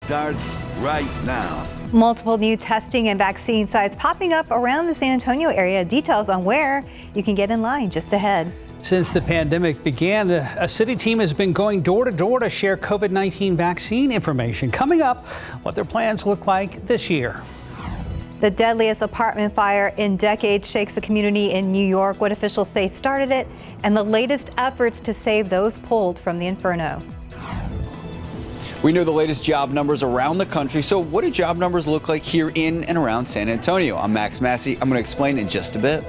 starts right now. Multiple new testing and vaccine sites popping up around the San Antonio area. Details on where you can get in line just ahead. Since the pandemic began, a city team has been going door to door to share COVID-19 vaccine information. Coming up, what their plans look like this year. The deadliest apartment fire in decades shakes the community in New York. What officials say started it, and the latest efforts to save those pulled from the inferno. We know the latest job numbers around the country. So what do job numbers look like here in and around San Antonio? I'm Max Massey. I'm going to explain in just a bit.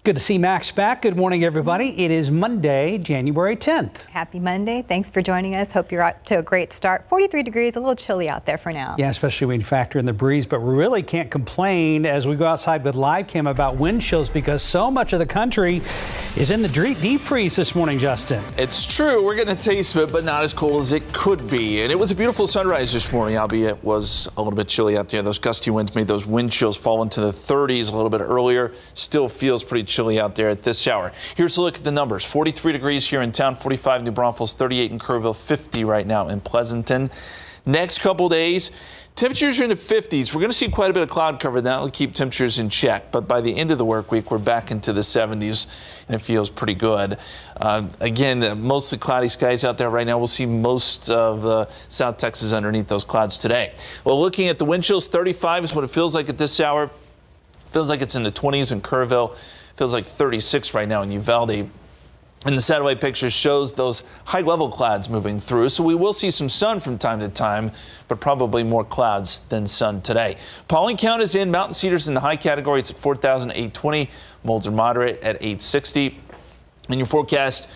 Good to see Max back. Good morning, everybody. It is Monday, January 10th. Happy Monday. Thanks for joining us. Hope you're out to a great start. 43 degrees, a little chilly out there for now. Yeah, especially when you factor in the breeze, but we really can't complain as we go outside with live cam about wind chills because so much of the country is in the deep freeze this morning, Justin. It's true. We're getting a taste of it, but not as cold as it could be. And it was a beautiful sunrise this morning, albeit it was a little bit chilly out there. Those gusty winds made those wind chills fall into the 30s a little bit earlier. Still feels pretty chilly out there at this hour. Here's a look at the numbers. 43 degrees here in town, 45 in New Braunfels, 38 in Kerrville, 50 right now in Pleasanton. Next couple days, temperatures are in the 50s. We're going to see quite a bit of cloud cover. That will keep temperatures in check. But by the end of the work week, we're back into the 70s, and it feels pretty good. Again, mostly cloudy skies out there right now. We'll see most of South Texas underneath those clouds today. Well, looking at the wind chills, 35 is what it feels like at this hour. Feels like it's in the 20s in Kerrville. Feels like 36 right now in Uvalde. And the satellite picture shows those high-level clouds moving through. So we will see some sun from time to time, but probably more clouds than sun today. Pollen count is in. Mountain Cedars in the high category. It's at 4,820. Molds are moderate at 860. In your forecast,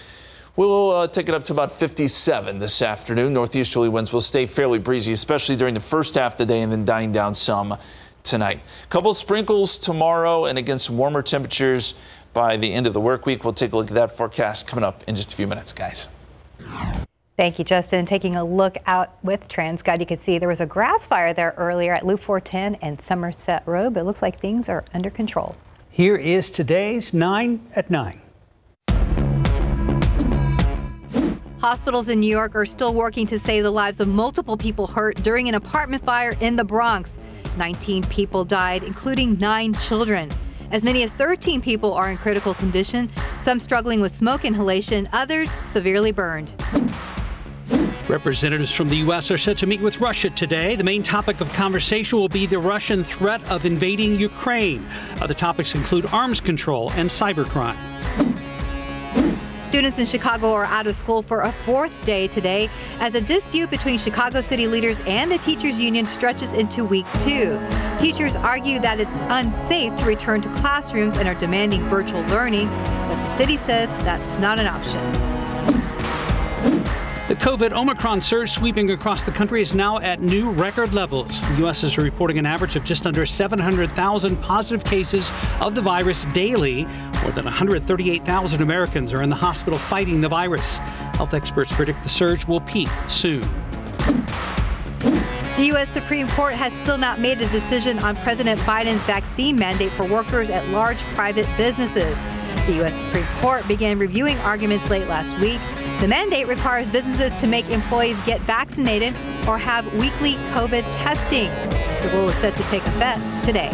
we'll take it up to about 57 this afternoon. Northeasterly winds will stay fairly breezy, especially during the first half of the day, and then dying down some tonight. A couple sprinkles tomorrow, and again some warmer temperatures by the end of the work week. We'll take a look at that forecast coming up in just a few minutes, guys. Thank you, Justin. Taking a look out with TransGuide, you can see there was a grass fire there earlier at Loop 410 and Somerset Road, but it looks like things are under control. Here is today's 9 at 9. Hospitals in New York are still working to save the lives of multiple people hurt during an apartment fire in the Bronx. 19 people died, including 9 children. As many as 13 people are in critical condition, some struggling with smoke inhalation, others severely burned. Representatives from the U.S. are set to meet with Russia today. The main topic of conversation will be the Russian threat of invading Ukraine. Other topics include arms control and cybercrime. Students in Chicago are out of school for a 4th day today as a dispute between Chicago city leaders and the teachers union stretches into week 2. Teachers argue that it's unsafe to return to classrooms and are demanding virtual learning, but the city says that's not an option. The COVID Omicron surge sweeping across the country is now at new record levels. The U.S. is reporting an average of just under 700,000 positive cases of the virus daily. More than 138,000 Americans are in the hospital fighting the virus. Health experts predict the surge will peak soon. The U.S. Supreme Court has still not made a decision on President Biden's vaccine mandate for workers at large private businesses. The U.S. Supreme Court began reviewing arguments late last week. The mandate requires businesses to make employees get vaccinated or have weekly COVID testing. The rule is set to take effect today.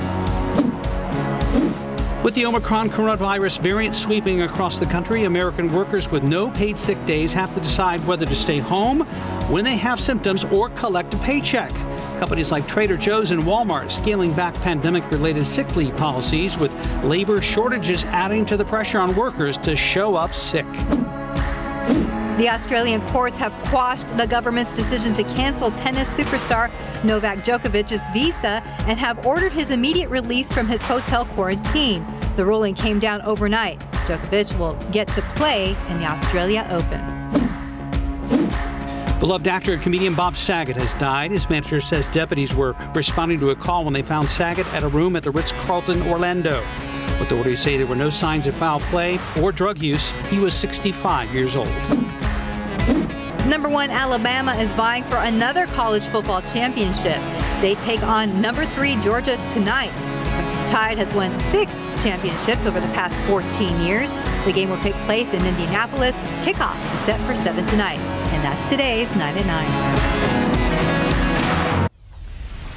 With the Omicron coronavirus variant sweeping across the country, American workers with no paid sick days have to decide whether to stay home when they have symptoms or collect a paycheck. Companies like Trader Joe's and Walmart scaling back pandemic-related sick leave policies, with labor shortages adding to the pressure on workers to show up sick. The Australian courts have quashed the government's decision to cancel tennis superstar Novak Djokovic's visa and have ordered his immediate release from his hotel quarantine. The ruling came down overnight. Djokovic will get to play in the Australia Open. Beloved actor and comedian Bob Saget has died. His manager says deputies were responding to a call when they found Saget at a room at the Ritz-Carlton Orlando. Authorities say there were no signs of foul play or drug use. He was 65 years old. Number 1 Alabama is vying for another college football championship. They take on number 3 Georgia tonight. Crimson Tide has won 6 championships over the past 14 years. The game will take place in Indianapolis. Kickoff is set for 7 tonight. And that's today's 9 at 9.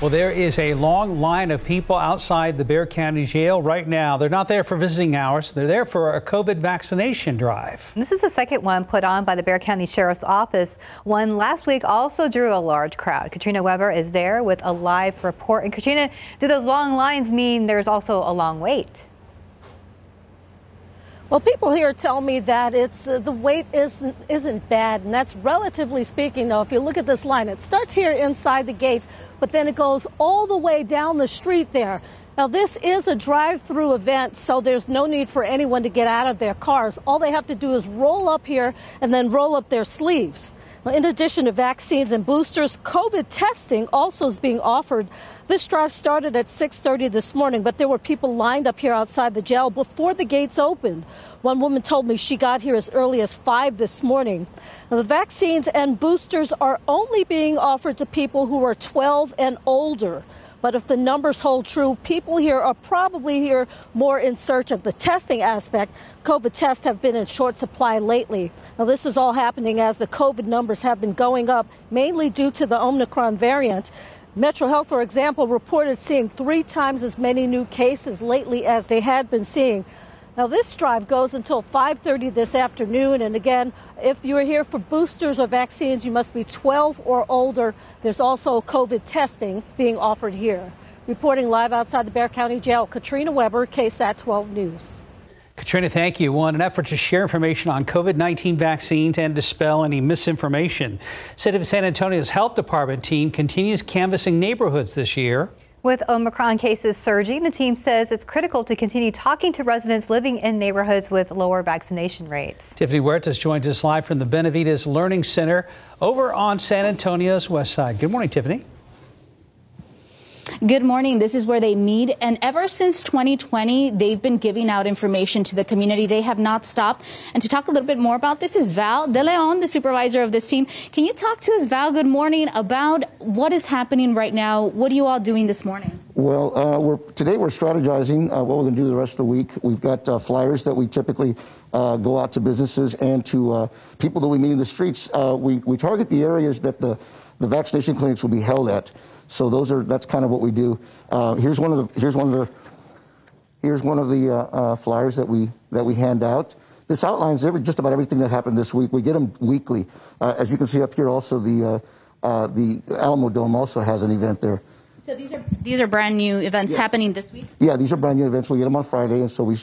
Well, there is a long line of people outside the Bexar County Jail right now. They're not there for visiting hours. They're there for a COVID vaccination drive. This is the second one put on by the Bexar County Sheriff's Office. One last week also drew a large crowd. Katrina Weber is there with a live report. And Katrina, do those long lines mean there's also a long wait? Well, people here tell me that it's the wait isn't bad, and that's relatively speaking. Though, if you look at this line, it starts here inside the gates, but then it goes all the way down the street there. Now, this is a drive-through event, so there's no need for anyone to get out of their cars. All they have to do is roll up here and then roll up their sleeves. Well, in addition to vaccines and boosters, COVID testing also is being offered. This drive started at 6:30 this morning, but there were people lined up here outside the jail before the gates opened. One woman told me she got here as early as 5 this morning. Now, the vaccines and boosters are only being offered to people who are 12 and older. But if the numbers hold true, people here are probably here more in search of the testing aspect. COVID tests have been in short supply lately. Now, this is all happening as the COVID numbers have been going up, mainly due to the Omicron variant. Metro Health, for example, reported seeing 3 times as many new cases lately as they had been seeing. Now, this drive goes until 5:30 this afternoon. And again, if you're here for boosters or vaccines, you must be 12 or older. There's also COVID testing being offered here. Reporting live outside the Bexar County Jail, Katrina Weber, KSAT 12 News. Katrina, thank you. Well, in an effort to share information on COVID-19 vaccines and dispel any misinformation, City of San Antonio's health department team continues canvassing neighborhoods this year. With Omicron cases surging, the team says it's critical to continue talking to residents living in neighborhoods with lower vaccination rates. Tiffany Huertas joins us live from the Benavides Learning Center over on San Antonio's west side. Good morning, Tiffany. Good morning. This is where they meet, and ever since 2020, they've been giving out information to the community. They have not stopped. And to talk a little bit more about this is Val De Leon, the supervisor of this team. Can you talk to us, Val, good morning, about what is happening right now? What are you all doing this morning? Well, today we're strategizing what we're going to do the rest of the week. We've got flyers that we typically go out to businesses and to people that we meet in the streets. We target the areas that the vaccination clinics will be held at. So that's kind of what we do. Here's one of the flyers that we hand out. This outlines just about everything that happened this week. We get them weekly. As you can see up here, also the Alamo Dome also has an event there. So these are brand new events happening this week? Yeah, these are brand new events. We get them on Friday, and so we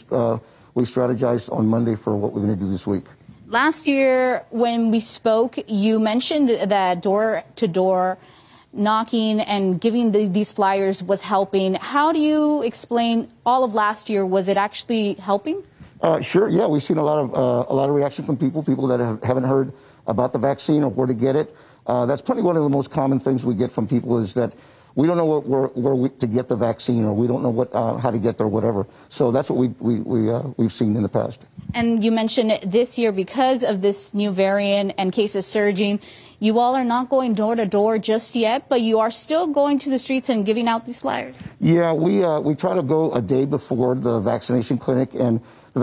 strategize on Monday for what we're going to do this week. Last year, when we spoke, you mentioned that door-to-door knocking and giving these flyers was helping. How do you explain all of last year? Was it actually helping? Sure. Yeah, we've seen a lot of reaction from people that haven't heard about the vaccine or where to get it. That's probably one of the most common things we get from people is that we don't know where to get the vaccine, or we don't know how to get there, or whatever. So that's what we've seen in the past. And you mentioned this year, because of this new variant and cases surging, you all are not going door to door just yet, but you are still going to the streets and giving out these flyers. Yeah, we try to go a day before the vaccination clinic, and the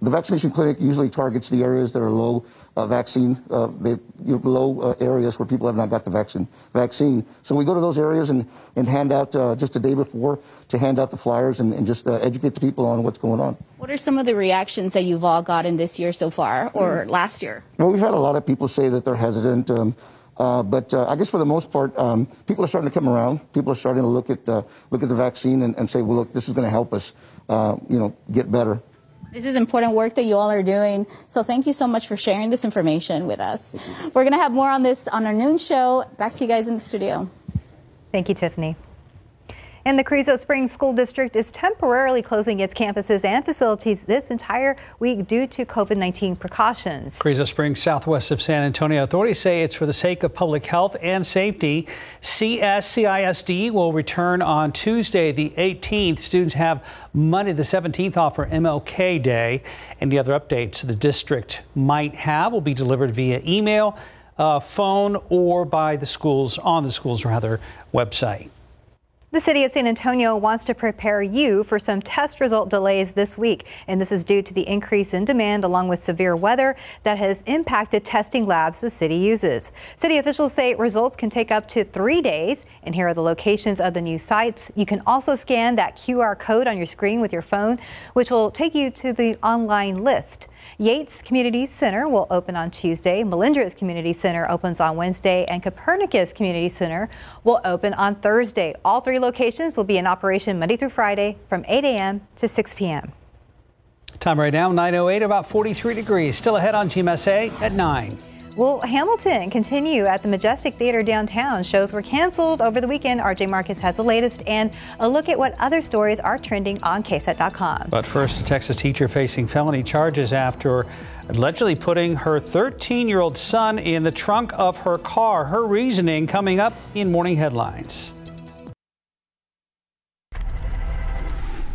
vaccination clinic usually targets the areas that are low vaccine, low areas where people have not got the vaccine. So we go to those areas and hand out just a day before to hand out the flyers and just educate the people on what's going on. What are some of the reactions that you've all gotten this year so far, or last year? Well, we've had a lot of people say that they're hesitant, but I guess for the most part, people are starting to come around. People are starting to look at the vaccine and say, well, look, this is going to help us, get better. This is important work that you all are doing. So thank you so much for sharing this information with us. We're going to have more on this on our noon show. Back to you guys in the studio. Thank you, Tiffany. And the Carrizo Springs School District is temporarily closing its campuses and facilities this entire week due to COVID-19 precautions. Carrizo Springs, southwest of San Antonio. Authorities say it's for the sake of public health and safety. CISD will return on Tuesday, the 18th. Students have Monday, the 17th off for MLK Day. Any other updates the district might have will be delivered via email, phone, or by the schools, on the school's website. The city of San Antonio wants to prepare you for some test result delays this week, and this is due to the increase in demand along with severe weather that has impacted testing labs the city uses. City officials say results can take up to 3 days, and here are the locations of the new sites. You can also scan that QR code on your screen with your phone, which will take you to the online list. Yates Community Center will open on Tuesday, Melendres Community Center opens on Wednesday, and Copernicus Community Center will open on Thursday. All 3 locations will be in operation Monday through Friday from 8 a.m. to 6 p.m. Time right now, 9:08, about 43 degrees. Still ahead on GMSA at 9. Will Hamilton continue at the Majestic Theater downtown? Shows were canceled over the weekend. RJ Marcus has the latest and a look at what other stories are trending on KSAT.com. But first, a Texas teacher facing felony charges after allegedly putting her 13-year-old son in the trunk of her car. Her reasoning coming up in morning headlines.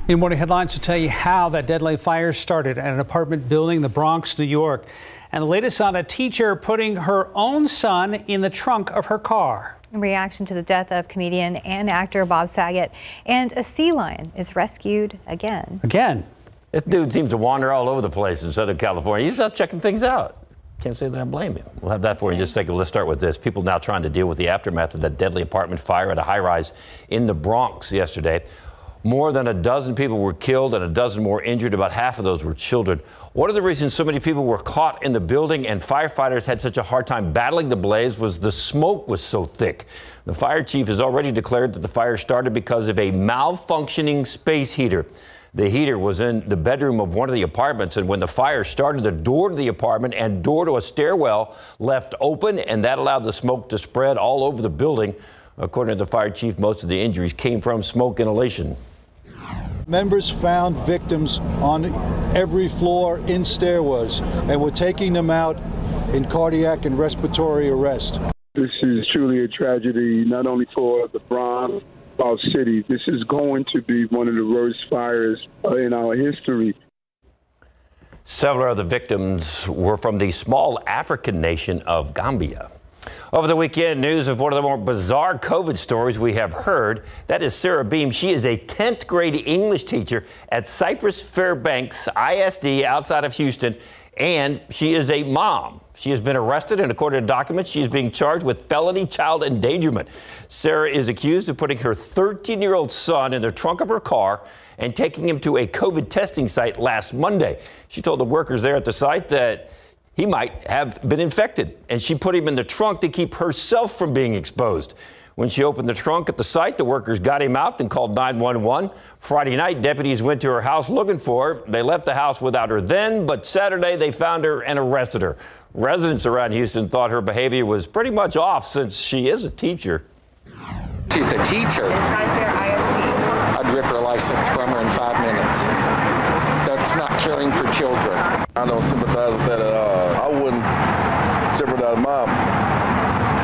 In morning headlines, we'll tell you how that deadly fire started at an apartment building in the Bronx, New York. And the latest on a teacher putting her own son in the trunk of her car. In reaction to the death of comedian and actor Bob Saget, and a sea lion is rescued again. This dude seems to wander all over the place in Southern California. He's out checking things out. Can't say that I blame him. We'll have that for you in just a second. Let's start with this. People now trying to deal with the aftermath of that deadly apartment fire at a high-rise in the Bronx yesterday. More than a dozen people were killed and a dozen more injured. About half of those were children. One of the reasons so many people were caught in the building and firefighters had such a hard time battling the blaze was the smoke was so thick. The fire chief has already declared that the fire started because of a malfunctioning space heater. The heater was in the bedroom of one of the apartments, and when the fire started, the door to the apartment and door to a stairwell left open, and that allowed the smoke to spread all over the building. According to the fire chief, most of the injuries came from smoke inhalation. Members found victims on every floor in stairwells, and we're taking them out in cardiac and respiratory arrest. This is truly a tragedy, not only for the Bronx, our city. This is going to be one of the worst fires in our history. Several of the victims were from the small African nation of Gambia. Over the weekend, news of one of the more bizarre COVID stories we have heard. That is Sarah Beam. She is a 10th grade English teacher at Cypress Fairbanks ISD outside of Houston, and she is a mom. She has been arrested, and according to documents, she is being charged with felony child endangerment. Sarah is accused of putting her 13-year-old son in the trunk of her car and taking him to a COVID testing site last Monday. She told the workers there at the site that he might have been infected, and she put him in the trunk to keep herself from being exposed. When she opened the trunk at the site, the workers got him out and called 911. Friday night, deputies went to her house looking for her. They left the house without her then, but Saturday they found her and arrested her. Residents around Houston thought her behavior was pretty much off since she is a teacher. She's a teacher. I'd rip her license from her in 5 minutes. That's not caring for children. I don't sympathize with that at all. I wouldn't jeopardize my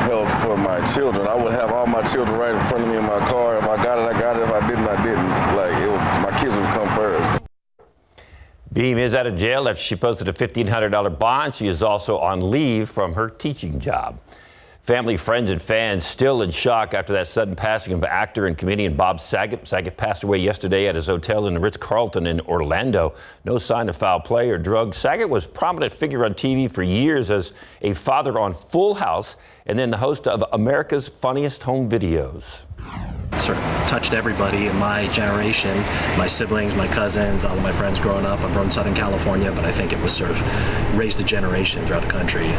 health for my children. I would have all my children right in front of me in my car. If I got it, I got it. If I didn't, I didn't. My kids would come first. Beam is out of jail after she posted a $1,500 bond. She is also on leave from her teaching job. Family, friends, and fans still in shock after that sudden passing of actor and comedian Bob Saget. Saget passed away yesterday at his hotel in the Ritz-Carlton in Orlando. No sign of foul play or drugs. Saget was a prominent figure on TV for years as a father on Full House and then the host of America's Funniest Home Videos. Sort of touched everybody in my generation, my siblings, my cousins, all of my friends growing up. I'm from Southern California, but I think it was sort of raised a generation throughout the country.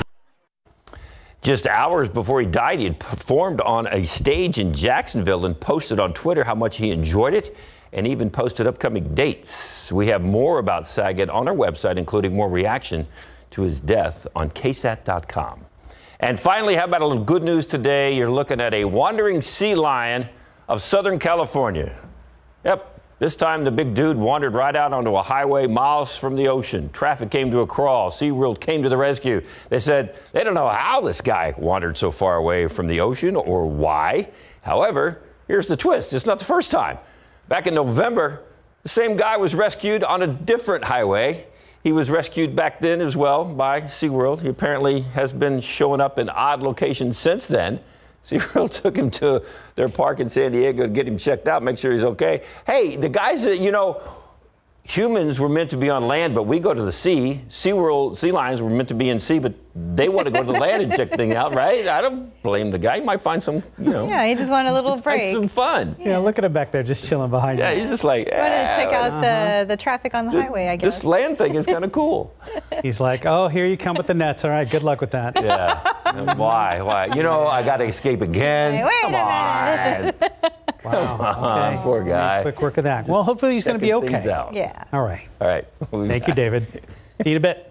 Just hours before he died, he had performed on a stage in Jacksonville and posted on Twitter how much he enjoyed it and even posted upcoming dates. We have more about Saget on our website, including more reaction to his death on KSAT.com. And finally, how about a little good news today? You're looking at a wandering sea lion of Southern California. Yep. This time, the big dude wandered right out onto a highway miles from the ocean. Traffic came to a crawl. SeaWorld came to the rescue. They said they don't know how this guy wandered so far away from the ocean or why. However, here's the twist. It's not the first time. Back in November, the same guy was rescued on a different highway. He was rescued back then as well by SeaWorld. He apparently has been showing up in odd locations since then. SeaWorld took him to their park in San Diego to get him checked out, make sure he's okay. Hey, the guys that, you know, humans were meant to be on land, but we go to the sea. SeaWorld, sea lions were meant to be in sea, but they want to go to the land and check things out, right? I don't blame the guy. He might find some, you know. Yeah, he just wanted a little break. Some fun. Yeah, look at him back there just chilling behind you. Yeah, he's just like, wanted to check out the traffic on the highway, I guess. This land thing is kind of cool. He's like, oh, here you come with the nets. All right, good luck with that. Yeah. Why? You know, I got to escape again. Hey, wait Come on. Come on, Okay. poor guy. Quick work of that. Well, hopefully he's going to be Checking things okay. out. Yeah. All right. All right. Thank you, David. See you in a bit.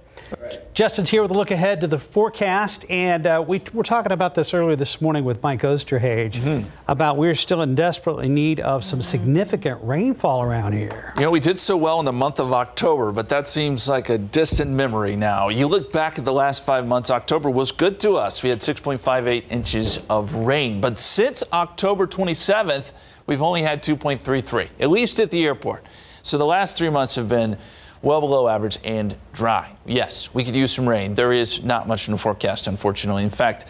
Justin's here with a look ahead to the forecast, and we were talking about this earlier this morning with Mike Osterhage about we're still in desperately need of some significant rainfall around here. You know, we did so well in the month of October, but that seems like a distant memory now. You look back at the last 5 months, October was good to us. We had 6.58 inches of rain, but since October 27th, we've only had 2.33, at least at the airport. So the last 3 months have been well below average and dry. Yes, we could use some rain. There is not much in the forecast, unfortunately. In fact,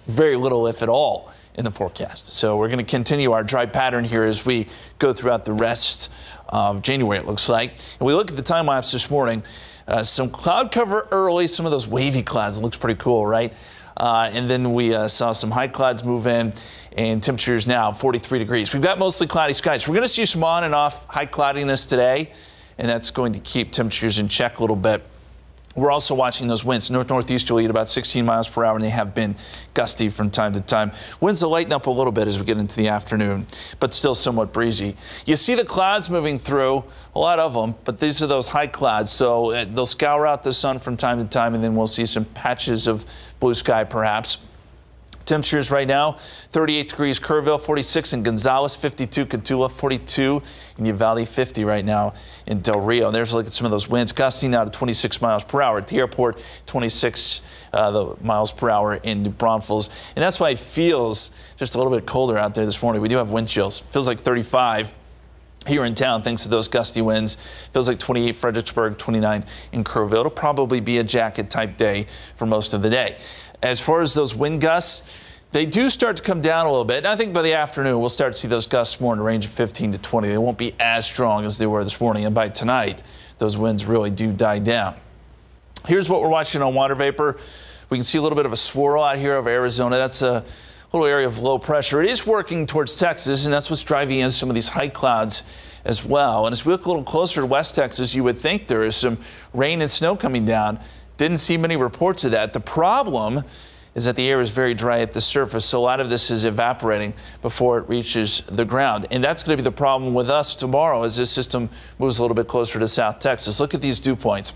very little, if at all, in the forecast. So we're going to continue our dry pattern here as we go throughout the rest of January, it looks like. And we look at the time lapse this morning. Some cloud cover early, some of those wavy clouds. It looks pretty cool, right? And then we saw some high clouds move in, and temperatures now 43 degrees. We've got mostly cloudy skies. We're going to see some on and off high cloudiness today, and that's going to keep temperatures in check a little bit. We're also watching those winds. North-northeasterly at about 16 miles per hour, and they have been gusty from time to time. Winds will lighten up a little bit as we get into the afternoon, but still somewhat breezy. You see the clouds moving through, a lot of them, but these are those high clouds, so they'll scour out the sun from time to time, and then we'll see some patches of blue sky perhaps. Temperatures right now, 38 degrees Kerrville, 46 in Gonzales, 52 Cotulla, 42 in Uvalde, 50 right now in Del Rio. And there's a look at some of those winds gusting now to 26 miles per hour. At the airport, 26 miles per hour in New Braunfels. And that's why it feels just a little bit colder out there this morning. We do have wind chills. Feels like 35 here in town thanks to those gusty winds. Feels like 28 Fredericksburg, 29 in Kerrville. It'll probably be a jacket type day for most of the day. As far as those wind gusts, they do start to come down a little bit. And I think by the afternoon, we'll start to see those gusts more in the range of 15 to 20. They won't be as strong as they were this morning. And by tonight, those winds really do die down. Here's what we're watching on water vapor. We can see a little bit of a swirl out here over Arizona. That's a little area of low pressure. It is working towards Texas, and that's what's driving in some of these high clouds as well. And as we look a little closer to West Texas, you would think there is some rain and snow coming down. Didn't see many reports of that. The problem is that the air is very dry at the surface, so a lot of this is evaporating before it reaches the ground. And that's going to be the problem with us tomorrow as this system moves a little bit closer to South Texas. Look at these dew points.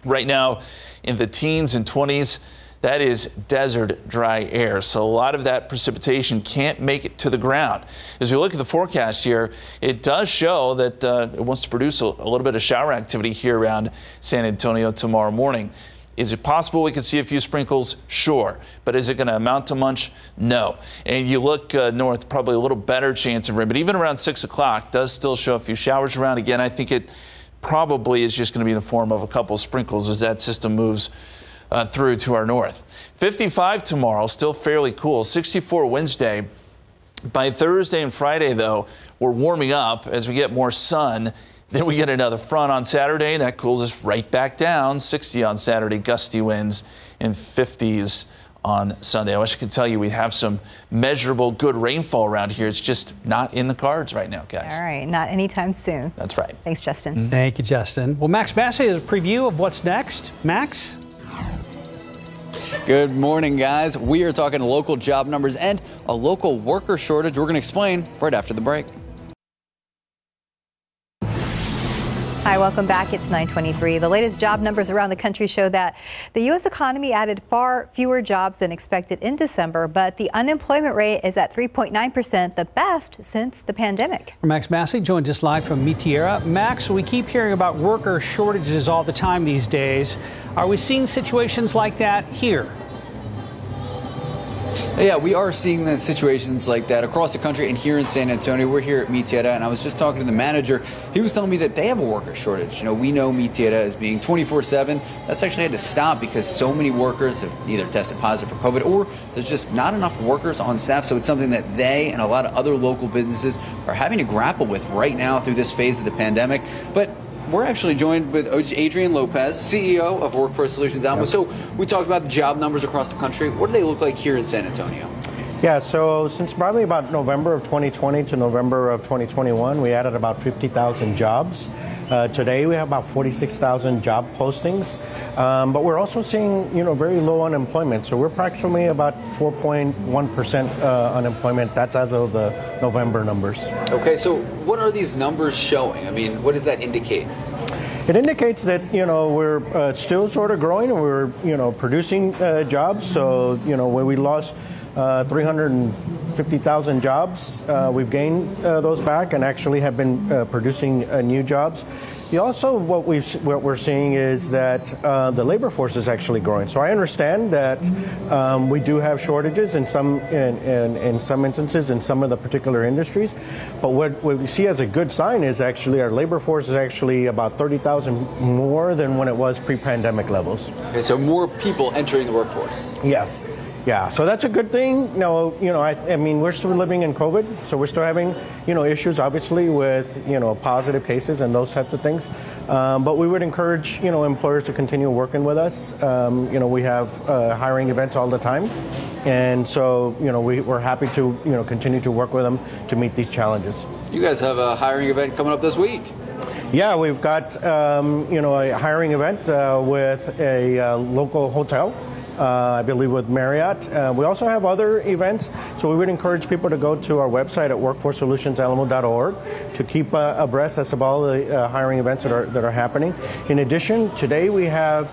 Right now in the teens and 20s, that is desert dry air. So a lot of that precipitation can't make it to the ground. As we look at the forecast here, it does show that it wants to produce a little bit of shower activity here around San Antonio tomorrow morning. Is it possible we could see a few sprinkles? Sure. But is it going to amount to much? No. And you look north, probably a little better chance of rain. But even around 6 o'clock, does still show a few showers around. Again, I think it probably is just going to be in the form of a couple sprinkles as that system moves through to our north. 55 tomorrow, still fairly cool. 64 Wednesday. By Thursday and Friday, though, we're warming up as we get more sun. Then we get another front on Saturday, and that cools us right back down. 60 on Saturday, gusty winds, and 50s on Sunday. I wish I could tell you we have some measurable good rainfall around here. It's just not in the cards right now, guys. All right, not anytime soon. That's right. Thanks, Justin. Thank you, Justin. Well, Max Massey has a preview of what's next. Max? Good morning, guys. We are talking local job numbers and a local worker shortage. We're going to explain right after the break. Hi, welcome back. It's 9:23. The latest job numbers around the country show that the U.S. economy added far fewer jobs than expected in December, but the unemployment rate is at 3.9%, the best since the pandemic. Max Massey joined us live from Mitiera. Max, we keep hearing about worker shortages all the time these days. Are we seeing situations like that here? Yeah, we are seeing the situations like that across the country and here in San Antonio. We're here at Mi Tierra, and I was just talking to the manager. He was telling me that they have a worker shortage. You know, we know Mi Tierra as being 24/7. That's actually had to stop because so many workers have either tested positive for COVID or there's just not enough workers on staff. So it's something that they and a lot of other local businesses are having to grapple with right now through this phase of the pandemic. But we're actually joined with Adrian Lopez, CEO of Workforce Solutions Alamo. Yep. So we talked about the job numbers across the country. What do they look like here in San Antonio? Yeah, so since probably about November of 2020 to November of 2021, we added about 50,000 jobs. Today we have about 46,000 job postings, but we're also seeing, very low unemployment. So we're approximately about 4.1% unemployment. That's as of the November numbers. Okay, so what are these numbers showing? I mean, what does that indicate? It indicates that, we're still sort of growing and we're, producing jobs. So, when we lost 350,000 jobs, we've gained those back and actually have been producing new jobs. What we're seeing is that the labor force is actually growing. So I understand that we do have shortages in some instances in some of the particular industries, but what we see as a good sign is actually our labor force is actually about 30,000 more than when it was pre-pandemic levels. Okay, so more people entering the workforce. Yes. Yeah, so that's a good thing. I mean, we're still living in COVID, so we're still having, issues, obviously, with, positive cases and those types of things. But we would encourage, employers to continue working with us. We have hiring events all the time. And so, we're happy to, continue to work with them to meet these challenges. You guys have a hiring event coming up this week. Yeah, we've got, a hiring event with a local hotel. I believe with Marriott. We also have other events, so we would encourage people to go to our website at workforcesolutionsAlamo.org to keep abreast of all the hiring events that are happening. In addition, today we have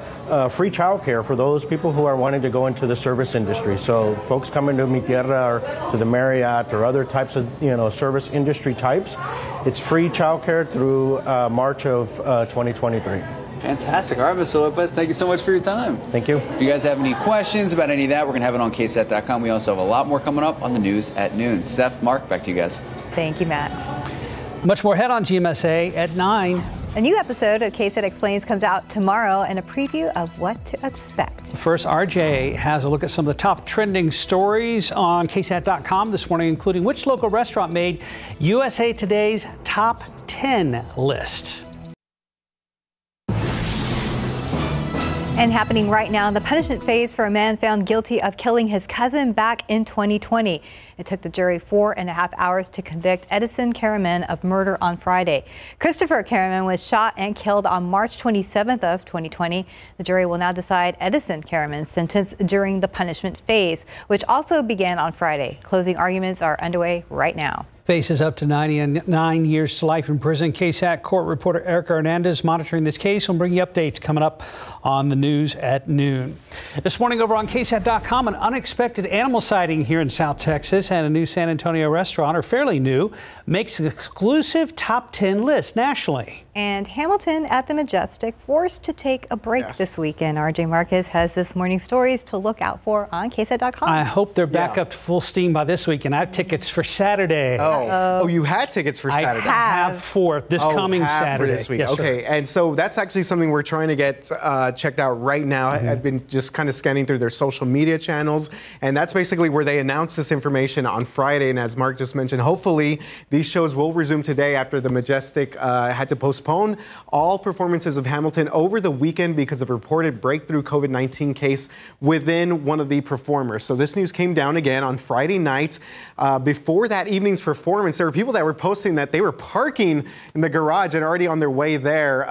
free childcare for those people who are wanting to go into the service industry. So folks coming to Mi Tierra or to the Marriott or other types of service industry types, it's free childcare through March of 2023. Fantastic. All right, Mr. Lopez, thank you so much for your time. Thank you. If you guys have any questions about any of that, we're going to have it on KSAT.com. We also have a lot more coming up on the news at noon. Steph, Mark, back to you guys. Thank you, Max. Much more ahead on GMSA at 9. A new episode of KSAT Explains comes out tomorrow and a preview of what to expect. First, RJ has a look at some of the top trending stories on KSAT.com this morning, including which local restaurant made USA Today's top 10 list. And happening right now, the punishment phase for a man found guilty of killing his cousin back in 2020. It took the jury 4.5 hours to convict Edison Karaman of murder on Friday. Christopher Karaman was shot and killed on March 27th of 2020. The jury will now decide Edison Karaman's sentence during the punishment phase, which also began on Friday. Closing arguments are underway right now. Faces up to 99 years to life in prison. KSAT court reporter Erica Hernandez monitoring this case. We'll bring you updates coming up on the news at noon. This morning over on KSAT.com, an unexpected animal sighting here in South Texas, and a new San Antonio restaurant, or fairly new, makes an exclusive top 10 list nationally. And Hamilton at the Majestic forced to take a break this weekend. RJ Marquez has this morning's stories to look out for on KSAT.com. I hope they're back up to full steam by this weekend. I have tickets for Saturday. Oh, you had tickets for Saturday? I have for this coming Saturday. For this week. Yes, okay, sir. And so that's actually something we're trying to get checked out right now. I've been just kind of scanning through their social media channels, and that's basically where they announced this information on Friday. And as Mark just mentioned, hopefully these shows will resume today after the Majestic had to postpone all performances of Hamilton over the weekend because of a reported breakthrough COVID-19 case within one of the performers. So this news came down again on Friday night. Before that evening's performance, there were people that were posting that they were parking in the garage and already on their way there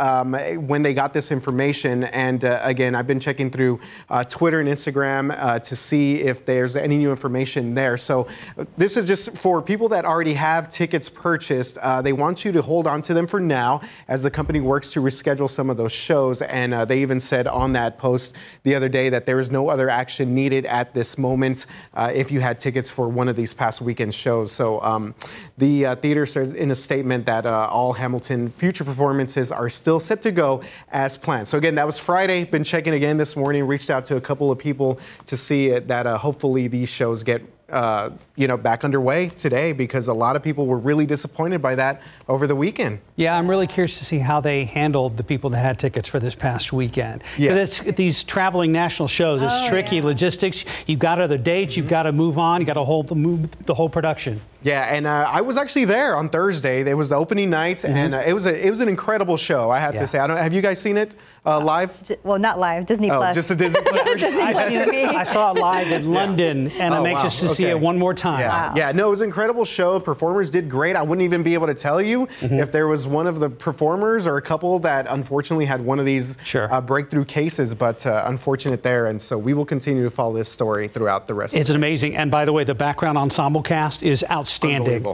when they got this information. And again, I've been checking through Twitter and Instagram to see if there's any new information there. So this is just for people that already have tickets purchased. They want you to hold on to them for now as the company works to reschedule some of those shows. And they even said on that post the other day that there is no other action needed at this moment if you had tickets for one of these past weekend shows. So the theater said in a statement that all Hamilton future performances are still set to go as planned. So again, that was Friday. Been checking again this morning, reached out to a couple of people to see that hopefully these shows get back underway today, because a lot of people were really disappointed by that over the weekend. Yeah, I'm really curious to see how they handled the people that had tickets for this past weekend. Yeah. It's these traveling national shows. It's tricky logistics. You've got other dates. You've got to move on. You got to move the whole production. Yeah, and I was actually there on Thursday. It was the opening night, and it was an incredible show, I have to say. Have you guys seen it live? Well, not live. Disney Plus. Just the Disney Plus version. I saw it live in London, and I'm anxious to see it one more time. Yeah, no, it was an incredible show. Performers did great. I wouldn't even be able to tell you if there was one of the performers or a couple that unfortunately had one of these breakthrough cases, but unfortunate there. And so we will continue to follow this story throughout the rest of the day. It's amazing. And by the way, the background ensemble cast is outstanding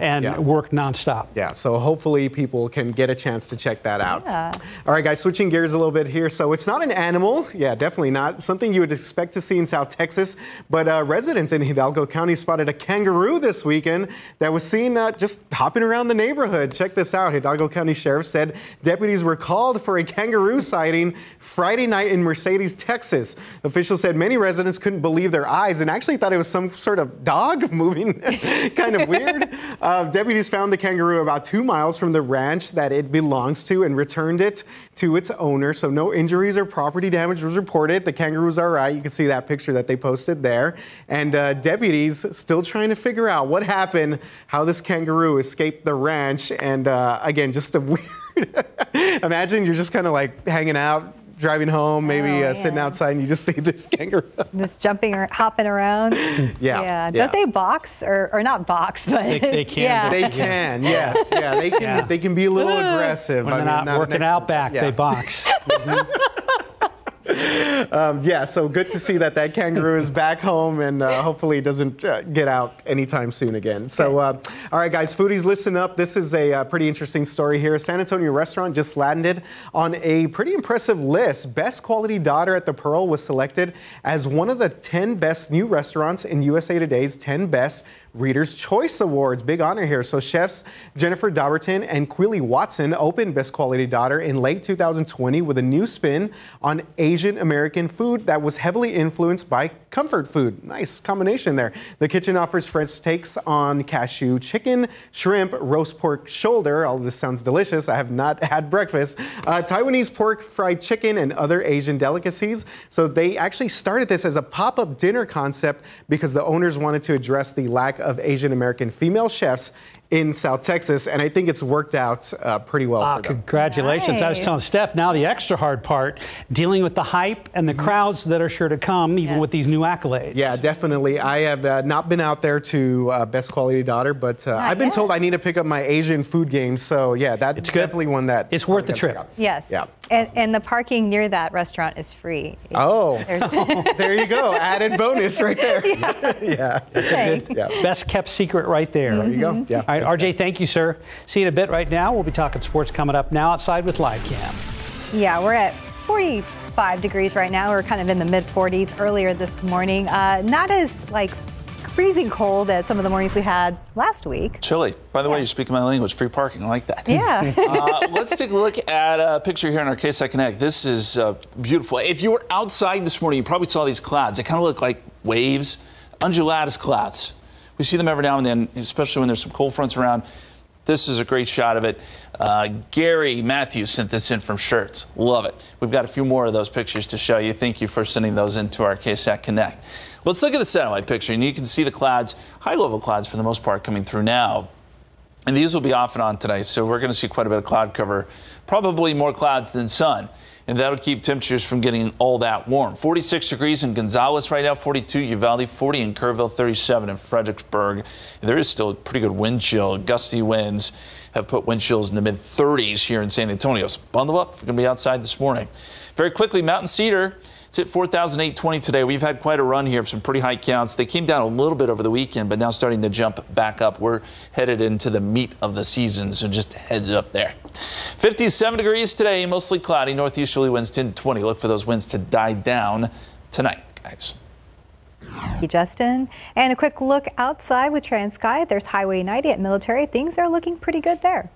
and work nonstop. Yeah, so hopefully people can get a chance to check that out. All right, guys, switching gears a little bit here. So it's not an animal. Yeah, definitely not. Something you would expect to see in South Texas. But residents in Hidalgo County spotted a kangaroo this weekend that was seen just hopping around the neighborhood. Check this out. Hidalgo County Sheriff said deputies were called for a kangaroo sighting Friday night in Mercedes, Texas. Officials said many residents couldn't believe their eyes and actually thought it was some sort of dog moving. Kind of weird. Deputies found the kangaroo about 2 miles from the ranch that it belongs to and returned it to its owner. So no injuries or property damage was reported. The kangaroo's all right. You can see that picture that they posted there. And deputies still trying to figure out what happened, how this kangaroo escaped the ranch. And again, just a weird, imagine you're just kind of like hanging out, driving home, maybe sitting outside, and you just see this kangaroo. It's jumping or hopping around. Yeah. Don't they box or not box, but they can. Yeah. They can. Yes. Yeah. They can. They can be a little aggressive. When they're not working out back, they box. So good to see that kangaroo is back home and hopefully doesn't get out anytime soon again. So, all right, guys, foodies, listen up. This is a pretty interesting story here. A San Antonio restaurant just landed on a pretty impressive list. Best Quality Daughter at the Pearl was selected as one of the 10 best new restaurants in USA Today's 10 Best Reader's Choice Awards. Big honor here. So chefs Jennifer Dauberton and Quilly Watson opened Best Quality Daughter in late 2020 with a new spin on Asian American food that was heavily influenced by comfort food. Nice combination there. The kitchen offers fresh takes on cashew chicken, shrimp, roast pork shoulder. All this sounds delicious. I have not had breakfast. Taiwanese pork, fried chicken, and other Asian delicacies. So they actually started this as a pop-up dinner concept because the owners wanted to address the lack of Asian American female chefs in South Texas, and I think it's worked out pretty well for them. Congratulations. Nice. I was telling Steph, now the extra hard part, dealing with the hype and the crowds that are sure to come, even with these new accolades. Yeah, definitely. I have not been out there to Best Quality Daughter, but I've been told I need to pick up my Asian food game, so yeah, that's definitely one that... It's worth the trip. Yes. Yeah. And the parking near that restaurant is free. Oh, there you go. Added bonus right there. Yeah. That's a good, best kept secret right there. There you go. Yeah. All right, RJ, thank you, sir. See you in a bit right now. We'll be talking sports coming up now outside with Live Cam. Yeah, we're at 45 degrees right now. We're kind of in the mid 40s earlier this morning. Not as freezing cold as some of the mornings we had last week. Chilly. By the way, you're speaking my language. Free parking. I like that. Yeah. Let's take a look at a picture here in our KSAT Connect. This is beautiful. If you were outside this morning, you probably saw these clouds. They kind of look like waves, undulatus clouds. We see them every now and then, especially when there's some cold fronts around. This is a great shot of it. Gary Matthews sent this in from Shirts. Love it. We've got a few more of those pictures to show you. Thank you for sending those into our KSAT Connect. Let's look at the satellite picture, and you can see the clouds, high-level clouds for the most part, coming through now. And these will be off and on tonight, so we're going to see quite a bit of cloud cover, probably more clouds than sun. And that'll keep temperatures from getting all that warm. 46 degrees in Gonzales right now, 42 Uvalde, 40 in Kerrville, 37 in Fredericksburg. There is still a pretty good wind chill. Gusty winds have put wind chills in the mid-30s here in San Antonio. So bundle up. We're going to be outside this morning. Very quickly, Mountain Cedar. It's at 4,820 today. We've had quite a run here of some pretty high counts. They came down a little bit over the weekend, but now starting to jump back up. We're headed into the meat of the season, so just heads up there. 57 degrees today, mostly cloudy. Northeasterly winds 10 to 20. Look for those winds to die down tonight, guys. Thank you, Justin. And a quick look outside with TransSky. There's Highway 90 at Military. Things are looking pretty good there.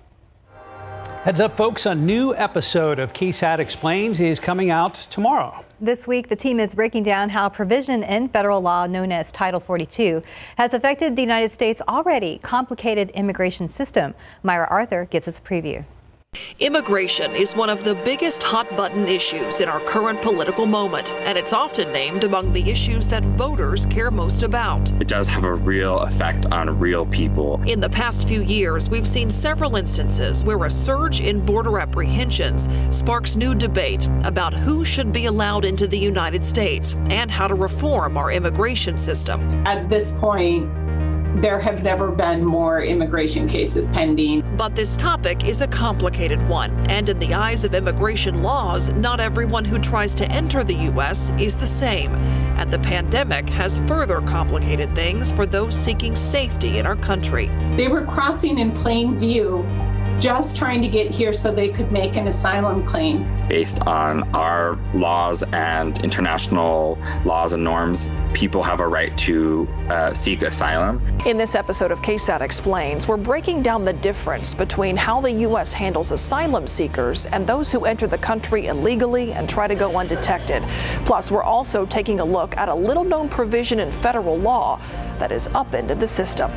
Heads up, folks, a new episode of KSAT Explains is coming out tomorrow. This week, the team is breaking down how provision in federal law known as Title 42 has affected the United States' already complicated immigration system. Myra Arthur gives us a preview. Immigration is one of the biggest hot-button issues in our current political moment, and it's often named among the issues that voters care most about. It does have a real effect on real people. In the past few years, we've seen several instances where a surge in border apprehensions sparks new debate about who should be allowed into the United States and how to reform our immigration system. At this point, there have never been more immigration cases pending. But this topic is a complicated one, and in the eyes of immigration laws, not everyone who tries to enter the U.S. is the same. And the pandemic has further complicated things for those seeking safety in our country. They were crossing in plain view, just trying to get here so they could make an asylum claim. Based on our laws and international laws and norms, people have a right to seek asylum. In this episode of KSAT Explains, we're breaking down the difference between how the U.S. handles asylum seekers and those who enter the country illegally and try to go undetected. Plus, we're also taking a look at a little-known provision in federal law that has upended the system.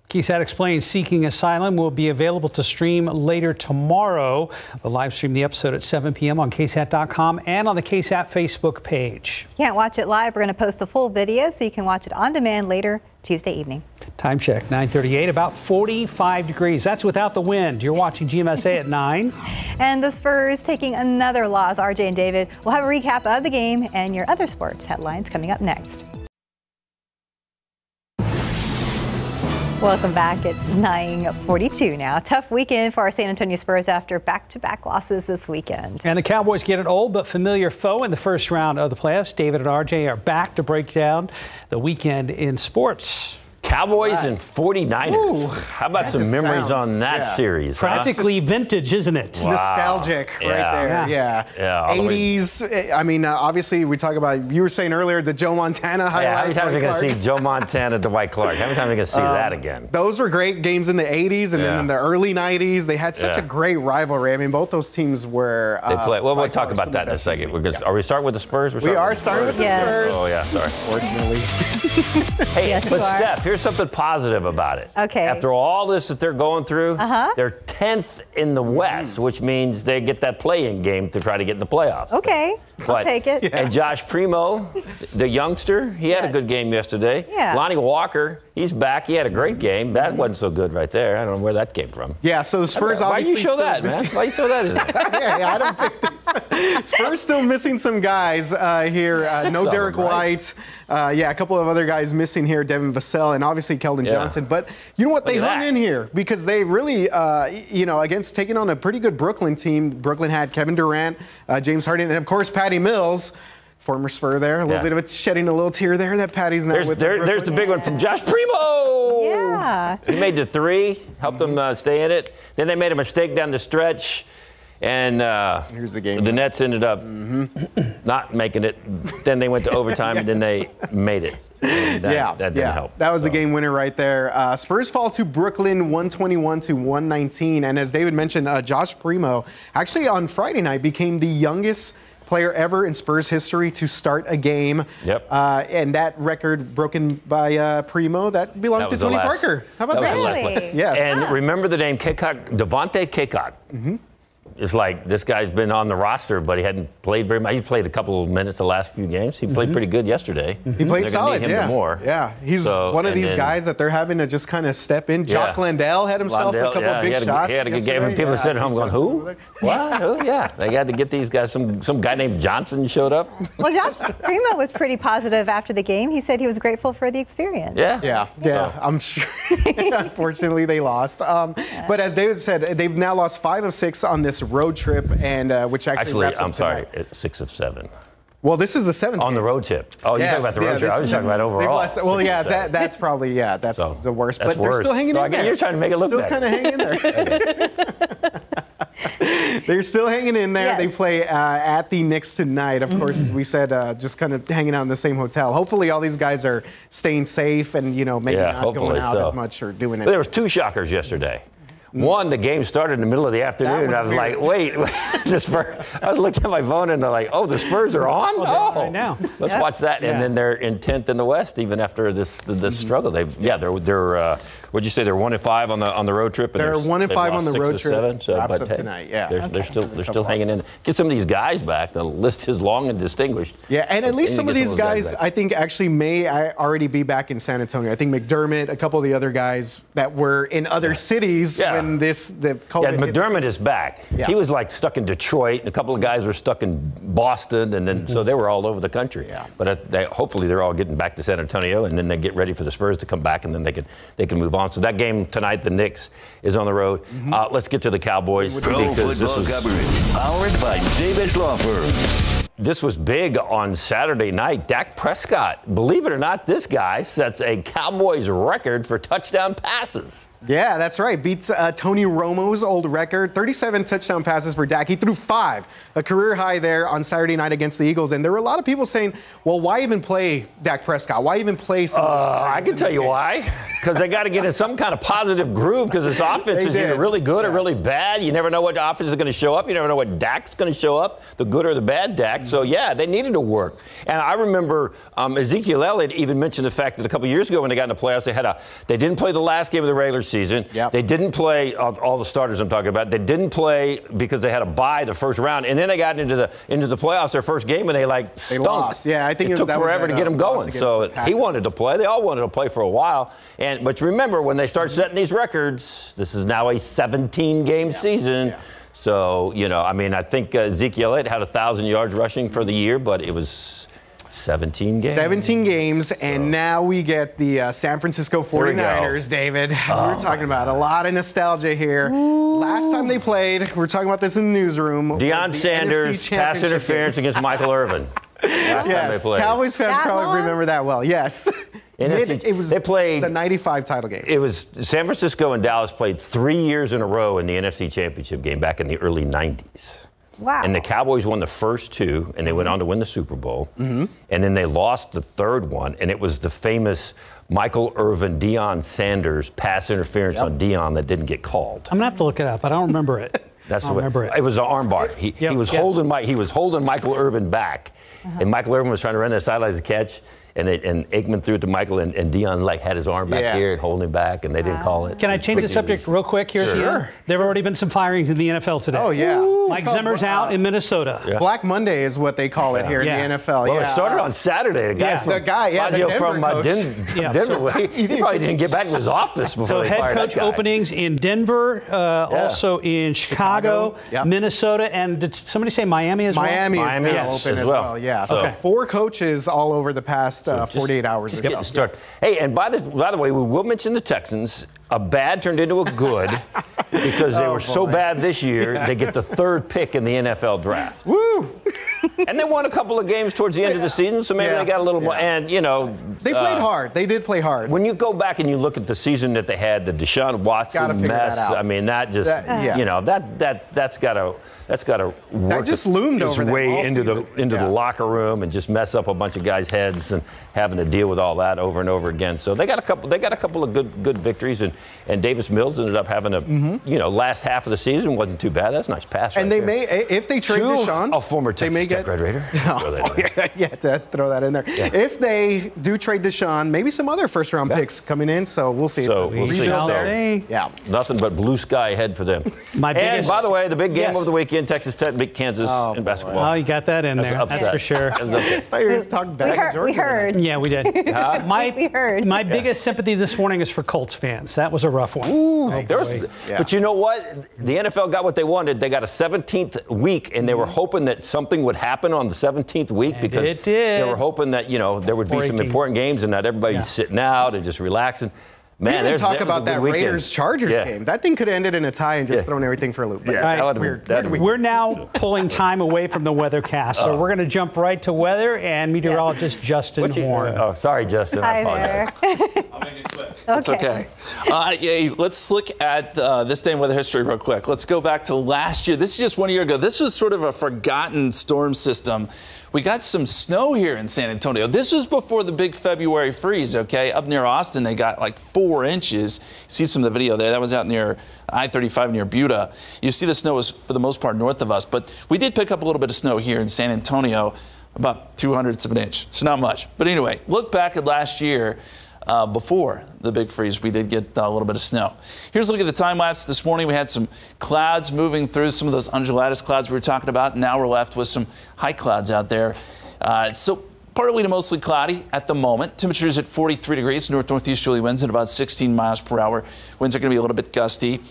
KSAT Explains Seeking Asylum will be available to stream later tomorrow. We'll live stream the episode at 7 p.m. on KSAT.com and on the KSAT Facebook page. Can't watch it live. We're going to post the full video so you can watch it on demand later Tuesday evening. Time check, 9:38, about 45 degrees. That's without the wind. You're watching GMSA at 9. And the Spurs taking another loss. RJ and David will have a recap of the game and your other sports headlines coming up next. Welcome back. It's 9:42 now. Tough weekend for our San Antonio Spurs after back-to-back losses this weekend. And the Cowboys get an old but familiar foe in the first round of the playoffs. David and RJ are back to break down the weekend in sports. Cowboys and 49ers. Ooh, how about some memories on that series? Practically vintage, isn't it? Wow. Nostalgic right there. Yeah. 80s. I mean, obviously, we talk about, you were saying earlier, the Joe Montana highlight. Yeah, how many times are we going to see Joe Montana, Dwight Clark? How many times are we going to see that again? Those were great games in the 80s, and then in the early 90s, they had such a great rivalry. I mean, both those teams were. They play. Well, we'll talk about that in a second. Are we starting with the Spurs? We are starting with the Spurs. Oh, yeah, sorry. Unfortunately. Hey, but Steph, here's something positive about it. Okay. After all this that they're going through, they're 10th in the West, which means they get that play-in game to try to get in the playoffs. Okay, I'll take it. And Josh Primo, the youngster, he had a good game yesterday. Yeah. Lonnie Walker, he's back. He had a great game. That wasn't so good right there. I don't know where that came from. Yeah, so the Spurs obviously. Why you show that, man? Why you throw that in there? yeah, I don't think this. Spurs still missing some guys here. No Derek White. A couple of other guys missing here. Devin Vassell and obviously Keldon Johnson. But you know what? They hung in here because they really, against taking on a pretty good Brooklyn team. Brooklyn had Kevin Durant, James Harden, and of course Patty Mills. Former Spur there. A little bit of it shedding a little tear there that Patty's not with. There's the big one from Josh Primo. Yeah. He made the three, helped them stay in it. Then they made a mistake down the stretch. And here's the game. The Nets ended up not making it. Then they went to overtime, and then they made it. And that didn't help. That was the game winner right there. Spurs fall to Brooklyn 121-119. And as David mentioned, Josh Primo actually on Friday night became the youngest player ever in Spurs history to start a game. Yep. And that record broken by Primo, that belonged to Tony Parker. How about that? Really? Yes. And remember the name Devontae Kaycock. it's like this guy's been on the roster, but he hadn't played very much. He played a couple of minutes the last few games. He played pretty good yesterday. He played solid, need him more. Yeah, he's one of these guys that they're having to just kind of step in. Jock Landale had himself a couple of big shots. He had a good game. People are sitting at home going, who? What? Who? Yeah, they had to get these guys. Some guy named Johnson showed up. Well, Josh Primo was pretty positive after the game. He said he was grateful for the experience. Yeah. So. I'm sure. Unfortunately, they lost. But as David said, they've now lost 5 of 6 on this road trip, and which actually wraps up I'm sorry, tonight. 6 of 7. Well, this is the 7th on the road trip. Oh, you're talking about the road trip. I was talking about overall. Well, yeah, that's probably that's the worst. That's but they're still hanging in there. You're trying to make it look better. Still kind of hanging in there. They're still hanging in there. Yes. They play at the Knicks tonight. Of course, as we said, just kind of hanging out in the same hotel. Hopefully, all these guys are staying safe and maybe not going out as much or doing it. There was 2 shockers yesterday. One, the game started in the middle of the afternoon, and I was like, wait, the Spurs. I was looking at my phone, and they're like, oh, the Spurs are on? Right now. Let's watch that. And then they're in 10th in the West, even after this struggle. They're what'd you say? They're 1-5 on the road trip. And they're 1-5 on the road trip. 7, so, wraps up tonight. Yeah, they're still hanging in. Get some of these guys back. The list is long and distinguished. Yeah, and at least some of these guys, I think, actually may already be back in San Antonio. I think McDermott, a couple of the other guys that were in other cities when the COVID hit. McDermott is back. Yeah. He was like stuck in Detroit, and a couple of guys were stuck in Boston, and then so they were all over the country. Yeah. But hopefully they're all getting back to San Antonio, and then they get ready for the Spurs to come back, and then they can move on. So that game tonight, the Knicks, is on the road. Let's get to the Cowboys. Pro football coverage, powered by Davis Law Firm. This was big on Saturday night. Dak Prescott, believe it or not, this guy sets a Cowboys record for touchdown passes. Yeah, that's right. Beats Tony Romo's old record. 37 touchdown passes for Dak. He threw 5, a career high there on Saturday night against the Eagles. And there were a lot of people saying, well, why even play Dak Prescott? Why even play some I can tell you why. Because they got to get in some kind of positive groove because this offense is either really good or really bad. You never know what offense is going to show up. You never know what Dak's going to show up, the good or the bad Dak. So, yeah, they needed to work. And I remember Ezekiel Elliott even mentioned the fact that a couple years ago when they got in the playoffs, they didn't play the last game of the regular season. Yep. They didn't play all the starters I'm talking about. They didn't play because they had a bye the first round, and then they got into the playoffs their first game, and they stunk. Lost. Yeah, I think it took forever to get them going. So he wanted to play. They all wanted to play for a while. But remember, when they start setting these records, this is now a 17-game season. Yeah. So I think Ezekiel Elliott had 1,000 yards rushing for the year, but it was 17 games. 17 games, and now we get the San Francisco 49ers, David. We were talking about a lot of nostalgia here. Last time they played, we're talking about this in the newsroom. Deion Sanders, pass interference against Michael Irvin. Last time they played. Cowboys fans probably remember that well. Yes. They played the 95 title game. It was San Francisco and Dallas played 3 years in a row in the NFC Championship game back in the early 90s. Wow. And the Cowboys won the first 2, and they went on to win the Super Bowl. And then they lost the third one, and it was the famous Michael Irvin, Deion Sanders pass interference on Deion that didn't get called. I'm going to have to look it up. I don't remember it. It was an armbar. He was holding Michael Irvin back, and Michael Irvin was trying to run the sidelines to catch. And Aikman threw it to Michael, and Deion had his arm back here and holding him back, and they didn't call it. Can I change the subject real quick here? Sure. There have already been some firings in the NFL today. Oh, yeah. Mike Zimmer's out in Minnesota. Yeah. Black Monday is what they call it here in the NFL. Well, it started on Saturday. The guy from Denver, he probably didn't get back to his office before they fired that guy. Head coach openings in Denver, also in Chicago, Minnesota, and did somebody say Miami as well? Miami is open as well. Yeah. So 4 coaches all over the past 48 hours. Just getting started. Hey, and by the way, we will mention the Texans. A bad turned into a good because they were so bad this year. They get the 3rd pick in the NFL draft. Woo! And they won a couple of games towards the end of the season, so maybe they got a little more. And they played hard. They did play hard. When you go back and you look at the season that they had, the Deshaun Watson mess. I mean, that just that's got to. That's got to work. That just loomed its over them way all into season. the locker room and just mess up a bunch of guys' heads and having to deal with all that over and over again. So they got a couple of good victories, and Davis Mills ended up having a last half of the season wasn't too bad. That's a nice pass. And right they there. may, if they trade Deshaun, a former Texas Tech Red Raider. To throw that in there. Yeah. If they do trade Deshaun, maybe some other first-round picks coming in. So we'll see. So we'll see. Yeah, nothing but blue sky ahead for them. And by the way, the big game of the weekend, Texas Tech beat Kansas in basketball. Oh, you got that in there. That's for sure. We heard. Yeah, we did. We heard. My biggest sympathy this morning is for Colts fans. That was a rough one. Ooh, but you know what? The NFL got what they wanted. They got a 17th week, and they were hoping that something would happen on the 17th week because it did. They were hoping that there would be some important games and not everybody's sitting out and just relaxing. Man, we didn't talk about that weekend. Raiders-Chargers game. That thing could have ended in a tie and just thrown everything for a loop. We're now pulling time away from the weathercast, so we're going to jump right to weather and meteorologist Justin Horn. Oh, sorry, Justin. Hi I apologize. there. I'll make it quick. It's okay. Let's look at this day in weather history real quick. Let's go back to last year. This is just 1 year ago. This was sort of a forgotten storm system. We got some snow here in San Antonio. This was before the big February freeze, okay? Up near Austin, they got like 4 inches. See some of the video there. That was out near I-35 near Buda. You see the snow was, for the most part, north of us. But we did pick up a little bit of snow here in San Antonio, about 2/100ths of an inch. So not much. But anyway, look back at last year. Before the big freeze, we did get a little bit of snow. Here's a look at the time lapse. This morning we had some clouds moving through, some of those undulatus clouds we were talking about. Now we're left with some high clouds out there. So partly to mostly cloudy at the moment. Temperatures at 43 degrees, north-northeasterly winds at about 16 miles per hour. Winds are going to be a little bit gusty.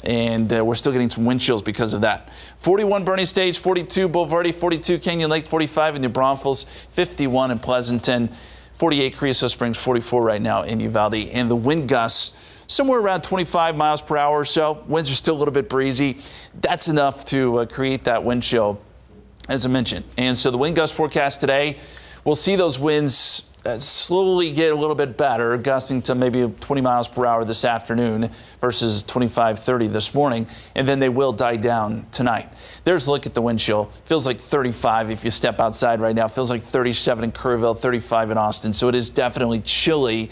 And we're still getting some wind chills because of that. 41 Bernie Stage, 42 Boulevardy, 42 Canyon Lake, 45 in New Braunfels, 51 in Pleasanton, 48 Creosote Springs, 44 right now in Uvalde. And the wind gusts somewhere around 25 miles per hour or so. Winds are still a little bit breezy. That's enough to create that wind chill, as I mentioned. And so the wind gust forecast today, we'll see those winds slowly get a little bit better, gusting to maybe 20 miles per hour this afternoon versus 25, 30 this morning, and then they will die down tonight. There's a look at the wind chill. Feels like 35 if you step outside right now. Feels like 37 in Kerrville, 35 in Austin. So it is definitely chilly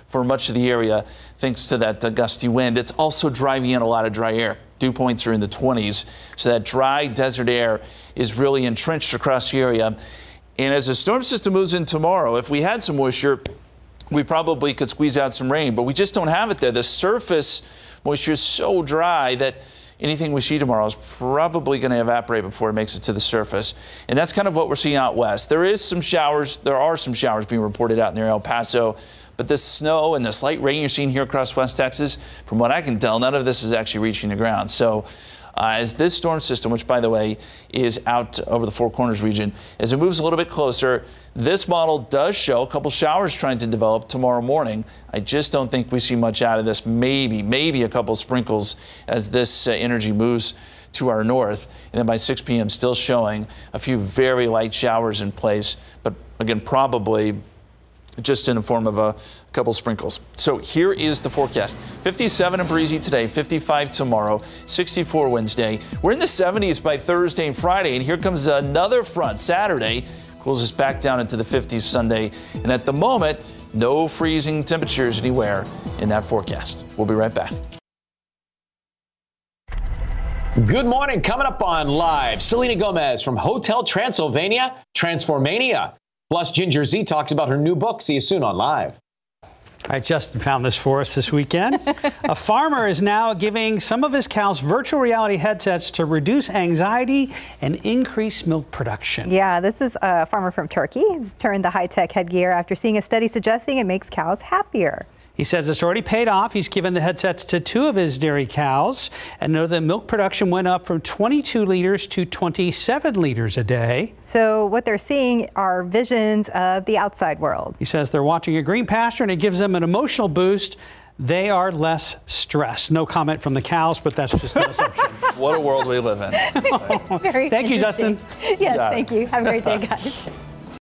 for much of the area thanks to that gusty wind. It's also driving in a lot of dry air. Dew points are in the 20s. So that dry desert air is really entrenched across the area. And as the storm system moves in tomorrow, if we had some moisture, we probably could squeeze out some rain, but we just don't have it there. The surface moisture is so dry that anything we see tomorrow is probably going to evaporate before it makes it to the surface. And that's kind of what we're seeing out west. There are some showers being reported out near El Paso, but this snow and this light rain you're seeing here across West Texas, from what I can tell, none of this is actually reaching the ground. So as this storm system, which by the way is out over the Four Corners region, as it moves a little bit closer, this model does show a couple showers trying to develop tomorrow morning. I just don't think we see much out of this. Maybe a couple sprinkles as this energy moves to our north. And then by 6 p.m. still showing a few very light showers in place, but again, probably just in the form of a couple sprinkles. So here is the forecast. 57 and breezy today, 55 tomorrow, 64 Wednesday. We're in the 70s by Thursday and Friday, and here comes another front Saturday. Cools us back down into the 50s Sunday. And at the moment, no freezing temperatures anywhere in that forecast. We'll be right back. Good morning. Coming up on Live, Selena Gomez from Hotel Transylvania, Transformania. Plus, Ginger Z talks about her new book. See you soon on Live. All right, Justin found this for us this weekend. A farmer is now giving some of his cows virtual reality headsets to reduce anxiety and increase milk production. Yeah, this is a farmer from Turkey. He's turned the high-tech headgear after seeing a study suggesting it makes cows happier. He says it's already paid off. He's given the headsets to 2 of his dairy cows and know that milk production went up from 22 liters to 27 liters a day. So what they're seeing are visions of the outside world. He says they're watching a green pasture and it gives them an emotional boost. They are less stressed. No comment from the cows, but that's just an assumption. What a world we live in. Very Thank you, Justin. Yes, thank you. Have a great day, guys.